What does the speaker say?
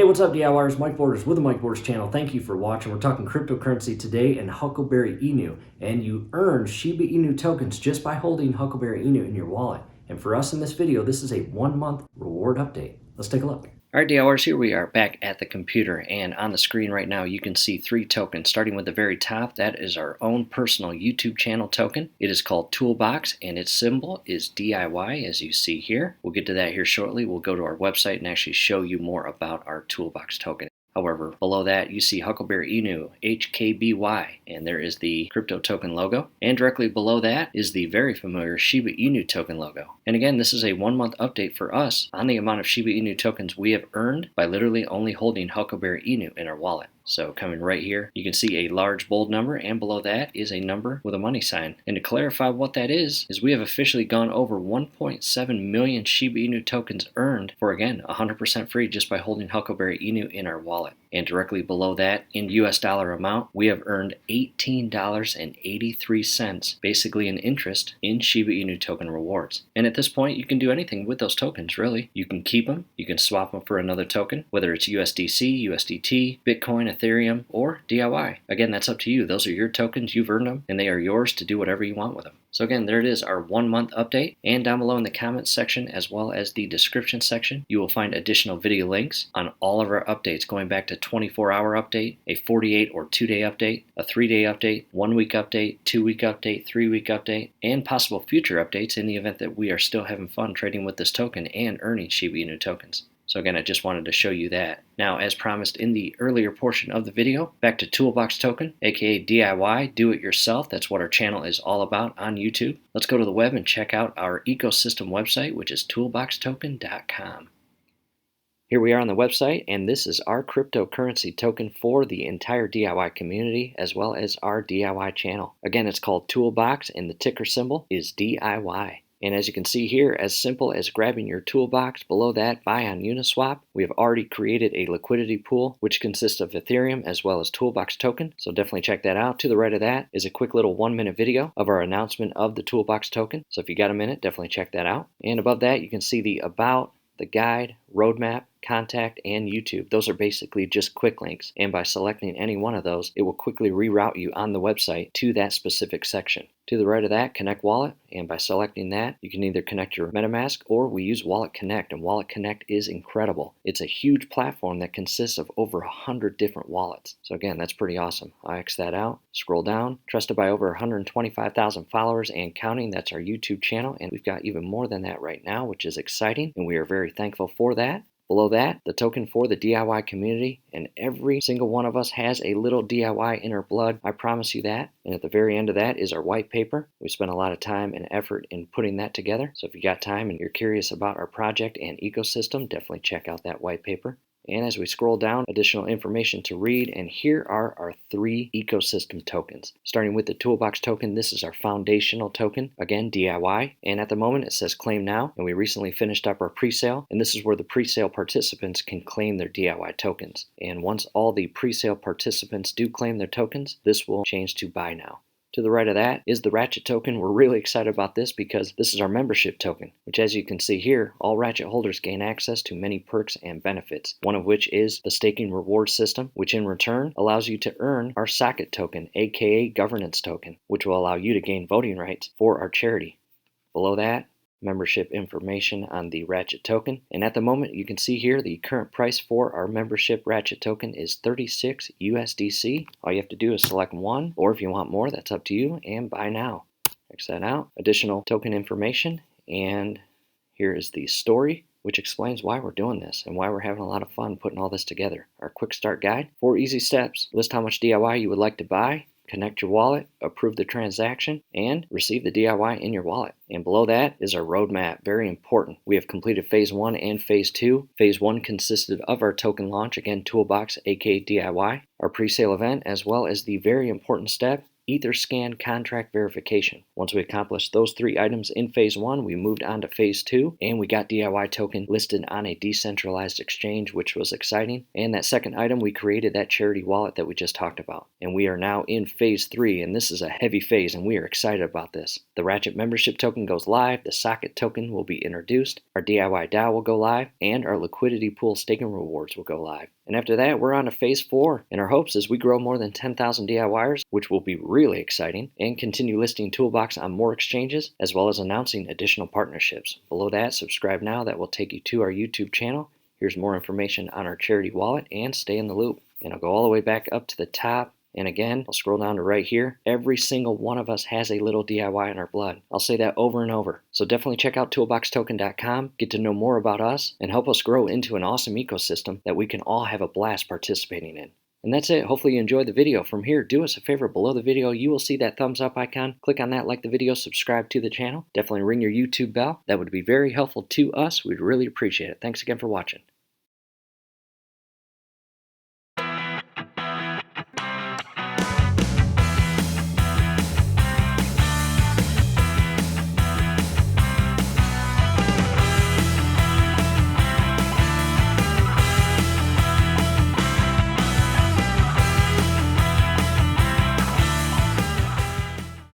Hey, what's up, DIYers? Mike Borders with the Mike Borders channel. Thank you for watching. We're talking cryptocurrency today and Huckleberry Inu. And you earn Shiba Inu tokens just by holding Huckleberry Inu in your wallet. And for us in this video, this is a 1-month reward update. Let's take a look. All right, DIYers, here we are back at the computer. And on the screen right now, you can see 3 tokens. Starting with the very top, that is our own personal YouTube channel token. It is called Toolbox, and its symbol is DIY, as you see here. We'll get to that here shortly. We'll go to our website and actually show you more about our Toolbox token. However, below that, you see Huckleberry Inu, HKBY, and there is the crypto token logo. And directly below that is the very familiar Shiba Inu token logo. And again, this is a 1-month update for us on the amount of Shiba Inu tokens we have earned by literally only holding Huckleberry Inu in our wallet. So coming right here, you can see a large bold number, and below that is a number with a money sign. And to clarify what that is we have officially gone over 1.7 million Shiba Inu tokens earned for, again, 100% free just by holding Huckleberry Inu in our wallet. And directly below that, in US dollar amount, we have earned $18.83, basically in interest in Shiba Inu token rewards. And at this point, you can do anything with those tokens, really. You can keep them, you can swap them for another token, whether it's USDC, USDT, Bitcoin, Ethereum, or DIY. Again, that's up to you. Those are your tokens, you've earned them, and they are yours to do whatever you want with them. So again, there it is, our 1-month update. And down below in the comments section, as well as the description section, you will find additional video links on all of our updates, going back to 24-hour update, a 48 or 2-day update, a 3-day update, 1-week update, 2-week update, 3-week update, and possible future updates in the event that we are still having fun trading with this token and earning Shiba Inu tokens. So again, I just wanted to show you that. Now, as promised in the earlier portion of the video, back to Toolbox Token, aka DIY, do it yourself. That's what our channel is all about on YouTube. Let's go to the web and check out our ecosystem website, which is toolboxtoken.com. Here we are on the website, and this is our cryptocurrency token for the entire DIY community, as well as our DIY channel. Again, it's called Toolbox, and the ticker symbol is DIY. And as you can see here, as simple as grabbing your toolbox, below that, buy on UniSwap. We have already created a liquidity pool, which consists of Ethereum as well as Toolbox token. So definitely check that out. To the right of that is a quick little 1-minute video of our announcement of the Toolbox token. So if you got a minute, definitely check that out. And above that, you can see the About, the Guide, Roadmap, Contact, and YouTube. Those are basically just quick links, and by selecting any one of those, it will quickly reroute you on the website to that specific section. To the right of that, Connect Wallet, and by selecting that, you can either connect your MetaMask or we use Wallet Connect, and Wallet Connect is incredible. It's a huge platform that consists of over 100 different wallets. So again, that's pretty awesome. I X that out, scroll down, trusted by over 125,000 followers and counting. That's our YouTube channel, and we've got even more than that right now, which is exciting, and we are very thankful for that. Below that, the token for the DIY community, and every single one of us has a little DIY in our blood, I promise you that. And at the very end of that is our white paper. We spent a lot of time and effort in putting that together, so if you got time and you're curious about our project and ecosystem, definitely check out that white paper. And as we scroll down, additional information to read, and here are our 3 ecosystem tokens. Starting with the Toolbox token, this is our foundational token, again DIY, and at the moment it says claim now, and we recently finished up our pre-sale, and this is where the pre-sale participants can claim their DIY tokens. And once all the pre-sale participants do claim their tokens, this will change to buy now. To the right of that is the Ratchet token. We're really excited about this because this is our membership token, which, as you can see here, all Ratchet holders gain access to many perks and benefits, one of which is the staking reward system, which in return allows you to earn our Socket token, aka governance token, which will allow you to gain voting rights for our charity. Below that, membership information on the Ratchet token, and at the moment you can see here the current price for our membership Ratchet token is 36 USDC. All you have to do is select one, or if you want more, that's up to you, and buy now. X that out. Additional token information, and here is the story, which explains why we're doing this and why we're having a lot of fun putting all this together. Our quick start guide, 4 easy steps. List how much DIY you would like to buy, connect your wallet, approve the transaction, and receive the DIY in your wallet. And below that is our roadmap, very important. We have completed phase 1 and phase 2. Phase 1 consisted of our token launch, again Toolbox, aka DIY, our pre-sale event, as well as the very important step, Etherscan contract verification. Once we accomplished those 3 items in phase 1, we moved on to phase 2, and we got DIY token listed on a decentralized exchange, which was exciting. And that second item, we created that charity wallet that we just talked about. And we are now in phase 3, and this is a heavy phase, and we are excited about this. The Ratchet membership token goes live, the socket token will be introduced, our DIY DAO will go live, and our liquidity pool staking rewards will go live. And after that, we're on to phase 4, and our hopes is we grow more than 10,000 DIYers, which will be really exciting, and continue listing Toolbox on more exchanges, as well as announcing additional partnerships. Below that, subscribe now. That will take you to our YouTube channel. Here's more information on our charity wallet, and stay in the loop. And I'll go all the way back up to the top. And again, I'll scroll down to right here. Every single one of us has a little DIY in our blood. I'll say that over and over. So definitely check out toolboxtoken.com, get to know more about us, and help us grow into an awesome ecosystem that we can all have a blast participating in. And that's it. Hopefully you enjoyed the video. From here, do us a favor. Below the video, you will see that thumbs up icon. Click on that, like the video, subscribe to the channel. Definitely ring your YouTube bell. That would be very helpful to us. We'd really appreciate it. Thanks again for watching.